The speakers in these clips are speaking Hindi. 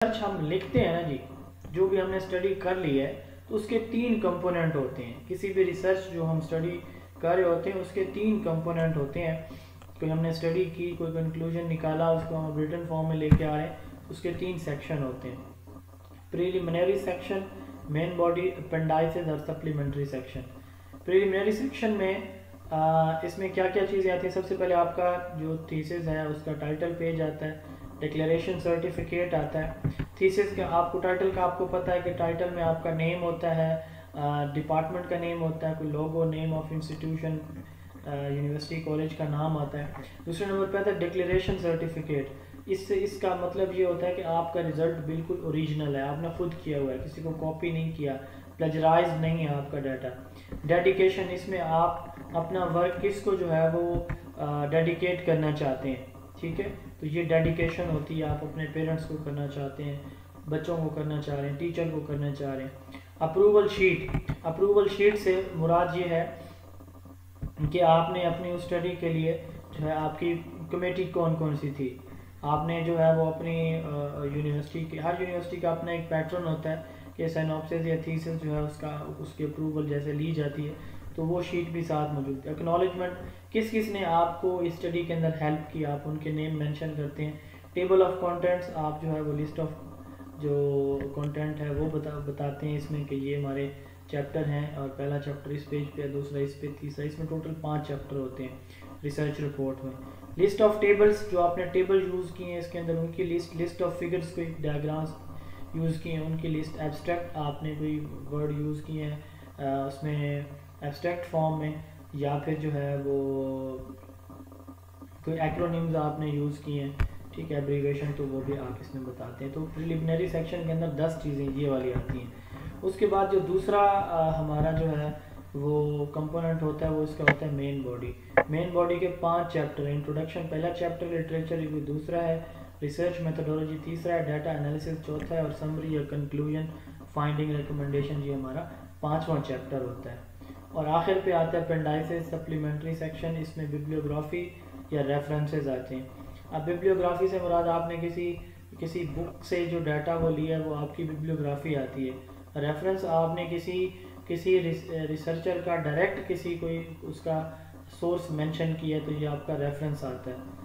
रिसर्च हम लिखते हैं ना जी, जो भी हमने स्टडी कर ली है तो उसके 3 कंपोनेंट होते हैं। किसी भी रिसर्च जो हम स्टडी कर रहे होते हैं उसके 3 कंपोनेंट होते हैं। कोई हमने स्टडी की, कोई कंक्लूजन निकाला, उसको हम रिटन फॉर्म में लेके आ रहे हैं, उसके 3 सेक्शन होते हैं। प्रीलिमिनरी सेक्शन, मेन बॉडी, अपेंडाइसिस और सप्लीमेंट्री सेक्शन। प्रीलिमिनरी सेक्शन में इसमें क्या क्या चीज़ें आती हैं? सबसे पहले आपका जो थीसिस है उसका टाइटल पेज आता है, डिक्लेरेशन सर्टिफिकेट आता है। थीसिस का आपको टाइटल का आपको पता है कि टाइटल में आपका नेम होता है, डिपार्टमेंट का नेम होता है, कोई logo, name of institution, university college का नाम आता है। दूसरे नंबर पे आता है डिक्लेरेशन सर्टिफिकेट। इससे इसका मतलब ये होता है कि आपका रिजल्ट बिल्कुल ओरिजिनल है, आपने खुद किया हुआ है, किसी को कॉपी नहीं किया, प्लेजराइज नहीं है आपका डाटा। डेडिकेशन, इसमें आप अपना वर्क किसको जो है वो डेडिकेट करना चाहते हैं, ठीक है, तो ये डेडिकेशन होती है। आप अपने पेरेंट्स को करना चाहते हैं, बच्चों को करना चाह रहे हैं, टीचर को करना चाह रहे हैं। अप्रूवल शीट, अप्रूवल शीट से मुराद ये है कि आपने अपनी उस स्टडी के लिए जो है आपकी कमेटी कौन कौन सी थी, आपने जो है वो अपनी यूनिवर्सिटी की, हर यूनिवर्सिटी का अपना एक पैटर्न होता है कि सिनॉप्सिस या थीसिस जो है उसकी अप्रूवल जैसे ली जाती है, तो वो शीट भी साथ मौजूद है। एक्नॉलेजमेंट, किस किस ने आपको इस स्टडी के अंदर हेल्प की, आप उनके नेम मेंशन करते हैं। टेबल ऑफ कंटेंट्स, आप जो है वो लिस्ट ऑफ जो कंटेंट है वो बताते हैं इसमें कि ये हमारे चैप्टर हैं और पहला चैप्टर इस पेज पे है, दूसरा इस पे, तीसरा, इसमें टोटल 5 चैप्टर होते हैं रिसर्च रिपोर्ट में। लिस्ट ऑफ टेबल्स, जो आपने टेबल यूज़ किए हैं इसके अंदर उनकी लिस्ट, लिस्ट ऑफ फिगर्स, कोई डायग्राम्स यूज़ किए हैं उनकी लिस्ट। एब्स्ट्रैक्ट, आपने कोई वर्ड यूज़ किए हैं उसमें एब्स्ट्रैक्ट फॉर्म में, या फिर जो है वो कोई एक्रोनिम्स आपने यूज़ किए हैं, ठीक है, एब्रीवेशन, तो वो भी आप इसमें बताते हैं। तो प्रिलिमिनरी सेक्शन के अंदर 10 चीज़ें ये वाली आती हैं। उसके बाद जो दूसरा हमारा जो है वो कंपोनेंट होता है वो इसका होता है मेन बॉडी। मेन बॉडी के 5 चैप्टर हैं। इंट्रोडक्शन पहला चैप्टर, लिटरेचर रिव्यू दूसरा है, रिसर्च मेथोडोलॉजी तीसरा है, डाटा एनालिसिस चौथा है, और समरी या कंक्लूजन, फाइंडिंग, रिकमेंडेशन, ये हमारा 5वां चैप्टर होता है। और आखिर पे आता है अपेंडाइसिस, सप्लीमेंट्री सेक्शन। इसमें बिब्लियोग्राफी या रेफरेंसेस आते हैं। अब बिब्लियोग्राफी से मुराद आपने किसी बुक से जो डाटा वो लिया है वो आपकी बिब्लियोग्राफी आती है। रेफरेंस, आपने किसी रिसर्चर का डायरेक्ट किसी कोई उसका सोर्स मेंशन किया है तो ये आपका रेफरेंस आता है।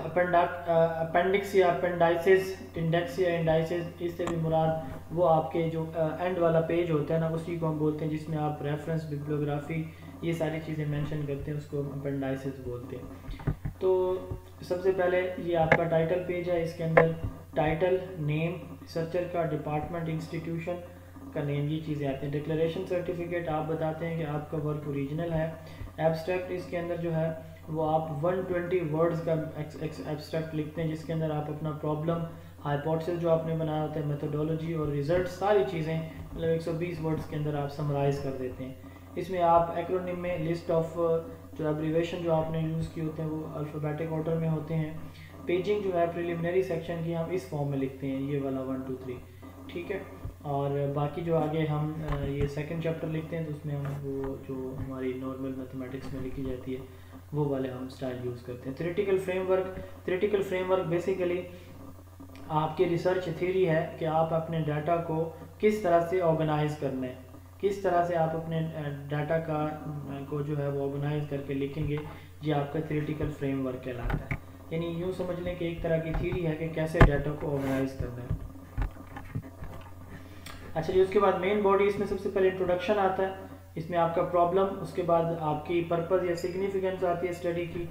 अपेंडिक्स या अपेंडाइसिस, इंडेक्स या इंडाइसिस, इससे भी मुराद वो आपके जो एंड वाला पेज होता है ना, उसी को हम बोलते हैं जिसमें आप रेफरेंस, बिब्लियोग्राफी, ये सारी चीज़ें मेंशन करते हैं, उसको हम अपेंडाइसिस बोलते हैं। तो सबसे पहले ये आपका टाइटल पेज है, इसके अंदर टाइटल, नेम, रिसर्चर का, डिपार्टमेंट, इंस्टीट्यूशन का नेम, ये चीज़ें आती हैं। डिक्लेरेशन सर्टिफिकेट, आप बताते हैं कि आपका वर्क ओरिजिनल है। एब्स्ट्रैक्ट, इसके अंदर जो है वो आप 120 वर्ड्स का एब्स्ट्रैक्ट लिखते हैं जिसके अंदर आप अपना प्रॉब्लम, हाइपोथेसिस जो आपने बनाया होता है, मेथोडोलॉजी और रिजल्ट, सारी चीज़ें मतलब 120 वर्ड्स के अंदर आप समराइज़ कर देते हैं। इसमें आप एक्रोनिम में लिस्ट ऑफ जो एब्रीवेशन जो आपने यूज़ किए होते हैं वो अल्फ़ाबेटिक ऑर्डर में होते हैं। पेजिंग जो है प्रिलिमिनरी सेक्शन की हम इस फॉर्म में लिखते हैं, ये वाला 1 2 3, ठीक है। और बाकी जो आगे हम ये सेकंड चैप्टर लिखते हैं तो उसमें हम वो जो हमारी नॉर्मल मैथमेटिक्स में लिखी जाती है वो वाले हम स्टाइल यूज़ करते हैं। Theoretical framework, theoretical framework basically आपकी रिसर्च थ्योरी है कि आप अपने डाटा को किस तरह से ऑर्गेनाइज करना है, किस तरह से आप अपने डाटा को जो है वो ऑर्गेनाइज करके लिखेंगे, ये आपका थ्योरेटिकल फ्रेमवर्क कहलाता है। यानी यूँ समझ लें कि एक तरह की थ्योरी है कि कैसे डाटा को ऑर्गेनाइज करना है। अच्छा जी, उसके बाद मेन बॉडी, इसमें सबसे पहले इंट्रोडक्शन आता है, इसमें आपका प्रॉब्लम, उसके बाद आपकी पर्पस या सिग्निफिकेंस आती है स्टडी की,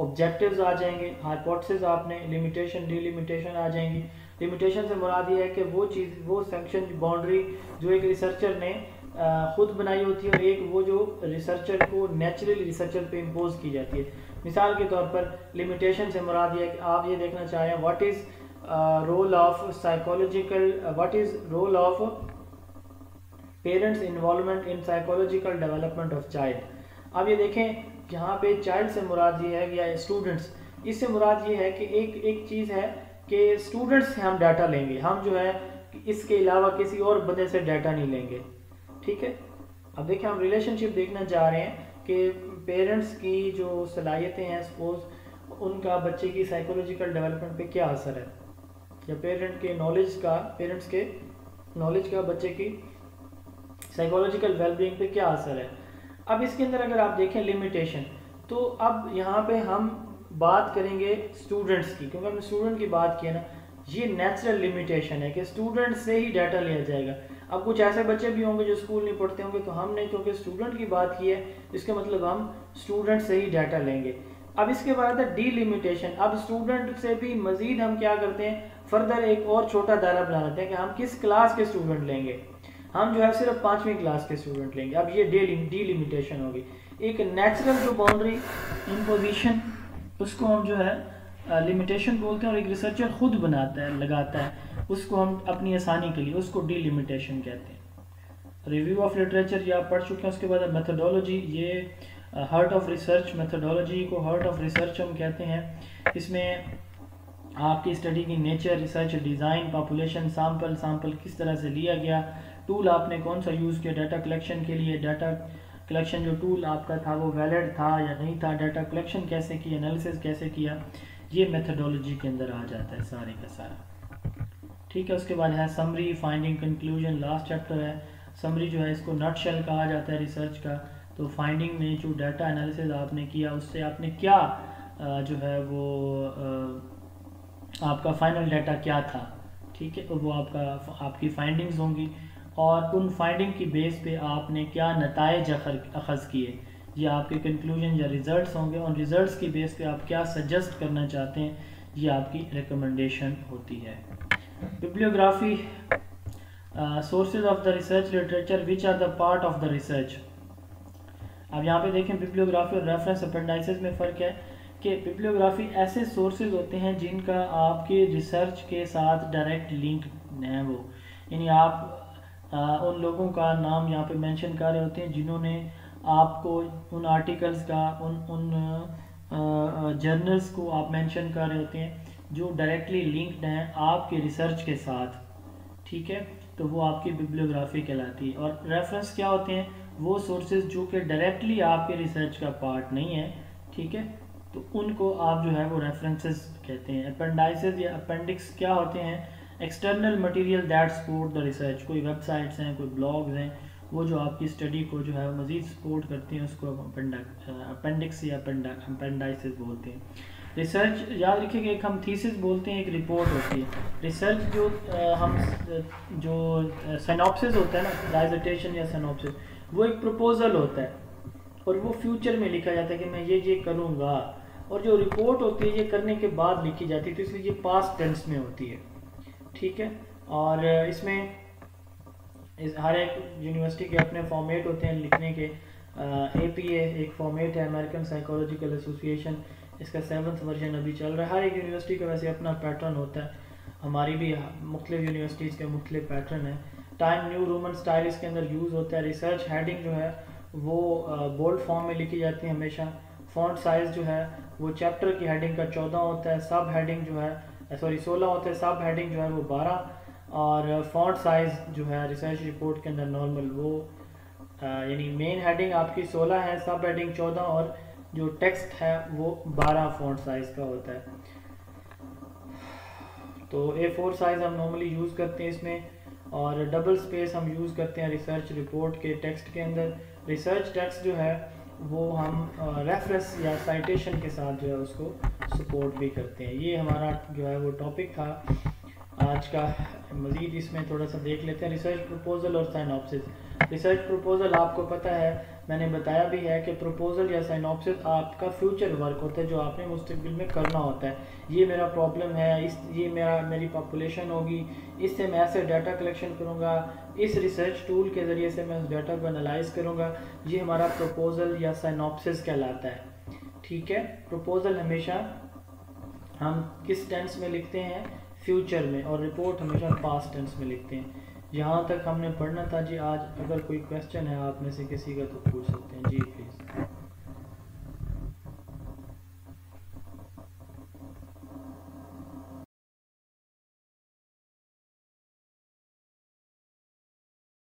ऑब्जेक्टिव्स आ जाएंगे, हाइपोथेसिस आपने, लिमिटेशन, डिलिमिटेशन आ जाएंगी। लिमिटेशन से मुराद ये है कि वो चीज़, वो सेक्शन, बाउंड्री जो एक रिसर्चर ने खुद बनाई होती है और एक वो जो रिसर्चर को नेचुरली रिसर्चर पे इम्पोज की जाती है। मिसाल के तौर पर लिमिटेशन से मुराद ये है कि आप ये देखना चाहें what is role of psychological, what is role of parents involvement in psychological development of child. अब ये देखें यहाँ पे चाइल्ड से मुराद ये है या स्टूडेंट्स, इससे मुराद ये है कि एक चीज़ है कि स्टूडेंट्स से हम डाटा लेंगे, हम जो है इसके अलावा किसी और बंदे से डाटा नहीं लेंगे, ठीक है। अब देखिए हम रिलेशनशिप देखना चाह रहे हैं कि पेरेंट्स की जो सलाहियतें हैं, सपोज उनका बच्चे की साइकोलॉजिकल डेवलपमेंट पे क्या असर है। या पेरेंट्स के नॉलेज का बच्चे की साइकोलॉजिकल वेलबींग पे क्या असर है। अब इसके अंदर अगर आप देखें लिमिटेशन, तो अब यहाँ पे हम बात करेंगे स्टूडेंट्स की, क्योंकि हमने स्टूडेंट की बात की है ना, ये नेचुरल लिमिटेशन है कि स्टूडेंट से ही डाटा लिया जाएगा। अब कुछ ऐसे बच्चे भी होंगे जो स्कूल नहीं पढ़ते होंगे, तो हमने क्योंकि स्टूडेंट की बात की है इसका मतलब हम स्टूडेंट से ही डाटा लेंगे। अब इसके बाद है डीलिमिटेशन। अब स्टूडेंट से भी मजीद हम क्या करते हैं, फर्दर एक और छोटा दायरा बना लेते हैं कि हम किस क्लास के स्टूडेंट लेंगे। हम जो है सिर्फ 5वीं क्लास के स्टूडेंट लेंगे। अब ये डीलिमिटेशन होगी। एक नेचुरल जो बाउंड्री इम्पोजिशन, उसको हम जो है लिमिटेशन बोलते हैं, और एक रिसर्चर खुद लगाता है, उसको हम अपनी आसानी के लिए उसको डीलिमिटेशन कहते हैं। रिव्यू ऑफ लिटरेचर ये आप पढ़ चुके हैं। उसके बाद मेथोडोलॉजी, ये हार्ट ऑफ रिसर्च, मेथोडोलॉजी को हार्ट ऑफ रिसर्च हम कहते हैं। इसमें आपकी स्टडी की nature, research design, population, sample किस तरह से लिया गया, टूल आपने कौन सा यूज़ किया डाटा कलेक्शन के लिए, डाटा कलेक्शन जो टूल आपका था वो वैलिड था या नहीं था, डाटा कलेक्शन कैसे की, एनालिसिस कैसे किया, ये मेथोडोलॉजी के अंदर आ जाता है सारे का सारा। ठीक है, उसके बाद है summary, finding, conclusion, last chapter है। समरी जो है इसको नटशेल कहा जाता है रिसर्च का। तो फाइंडिंग में जो डाटा एनालिसिस आपने किया उससे आपने क्या जो है वो आपका फाइनल डाटा क्या था, ठीक है, तो वो आपकी फाइंडिंग्स होंगी, और उन फाइंडिंग की बेस पे आपने क्या नताइज अखज़ किए, ये आपके कंक्लूजन या रिज़ल्ट्स होंगे। और रिज़ल्ट्स की बेस पे आप क्या सजेस्ट करना चाहते हैं, ये आपकी रिकमेंडेशन होती है। Bibliography, sources of the research literature which are the part of the research. अब यहाँ पे देखें बिब्लियोग्राफी और रेफरेंस अपेंडाइसिस में फ़र्क है कि बिब्लियोग्राफी ऐसे सोर्सेज होते हैं जिनका आपके रिसर्च के साथ डायरेक्ट लिंक है, वो यानी आप उन लोगों का नाम यहाँ पे मेंशन कर रहे होते हैं जिन्होंने आपको उन आर्टिकल्स का, उन जर्नल्स को आप मेंशन कर रहे होते हैं जो डायरेक्टली लिंक्ड हैं आपके रिसर्च के साथ, ठीक है, तो वो आपकी बिब्लियोग्राफी कहलाती है। और रेफरेंस क्या होते हैं, वो सोर्सेज जो कि डायरेक्टली आपके रिसर्च का पार्ट नहीं है, ठीक है, तो उनको आप जो है वो रेफरेंसेस कहते हैं। अपेंडाइसेस या अपेंडिक्स क्या होते हैं, external material that support the research. कोई वेबसाइट्स हैं, कोई ब्लॉग्स हैं, वो जो आपकी स्टडी को जो है मज़ीद सपोर्ट करते हैं, उसको अपेंडिक्स या अपेंडाइसेस बोलते हैं। रिसर्च याद रखिए, एक हम थीसिस बोलते हैं, एक रिपोर्ट होती है। रिसर्च जो हम जो सिनॉप्सिस होता है ना, डाइसर्टेशन या सिनॉप्सिस, वो एक प्रपोजल होता है और वो फ्यूचर में लिखा जाता है कि मैं ये करूँगा, और जो रिपोर्ट होती है ये करने के बाद लिखी जाती है, तो इसलिए ये पास्ट टेंस में होती है, ठीक है। और इसमें हर एक यूनिवर्सिटी के अपने फॉर्मेट होते हैं लिखने के। APA एक फॉर्मेट है, अमेरिकन साइकोलॉजिकल एसोसिएशन, इसका 7th वर्जन अभी चल रहा है। हर एक यूनिवर्सिटी का वैसे अपना पैटर्न होता है, हमारी भी मुख्तलिफ यूनिवर्सिटीज़ के मुख्तलिफ पैटर्न है। टाइम न्यू रोमन स्टाइल इसके अंदर यूज़ होता है। रिसर्च हेडिंग जो है वो बोल्ड फॉर्म में लिखी जाती है हमेशा। फॉन्ट साइज़ जो है वो चैप्टर की हेडिंग का 14 होता है, सब हेडिंग जो है 16 होता है, सब हेडिंग जो है वो 12, और फॉन्ट साइज़ जो है रिसर्च रिपोर्ट के अंदर नॉर्मल वो यानी मेन हेडिंग आपकी 16 है, सब हेडिंग 14, और जो टेक्स्ट है वो 12 फॉन्ट साइज़ का होता है। तो A4 साइज़ हम नॉर्मली यूज़ करते हैं इसमें, और डबल स्पेस हम यूज़ करते हैं रिसर्च रिपोर्ट के टेक्स्ट के अंदर। रिसर्च टेक्स्ट जो है वो हम रेफरेंस या साइटेशन के साथ जो है उसको सपोर्ट भी करते हैं। ये हमारा जो है वो टॉपिक था आज का। मज़ीद इसमें थोड़ा सा देख लेते हैं रिसर्च प्रपोजल और साइनॉप्सिस। रिसर्च प्रपोजल आपको पता है, मैंने बताया भी है कि प्रपोजल या साइनॉप्सिस आपका फ्यूचर वर्क होता है जो आपने मुस्तकबिल में करना होता है। ये मेरा प्रॉब्लम है, ये मेरी पॉपुलेशन होगी, इससे मैं ऐसे डाटा कलेक्शन करूँगा, इस रिसर्च टूल के ज़रिए से मैं उस डाटा को एनालाइज करूँगा, ये हमारा प्रपोजल या साइनॉप्सिस कहलाता है, ठीक है। प्रपोजल हमेशा हम किस टेंस में लिखते हैं, फ्यूचर में, और रिपोर्ट हमेशा पास्ट टेंस में लिखते हैं। यहाँ तक हमने पढ़ना था जी आज। अगर कोई क्वेश्चन है आप में से किसी का तो पूछ सकते हैं जी प्लीज़।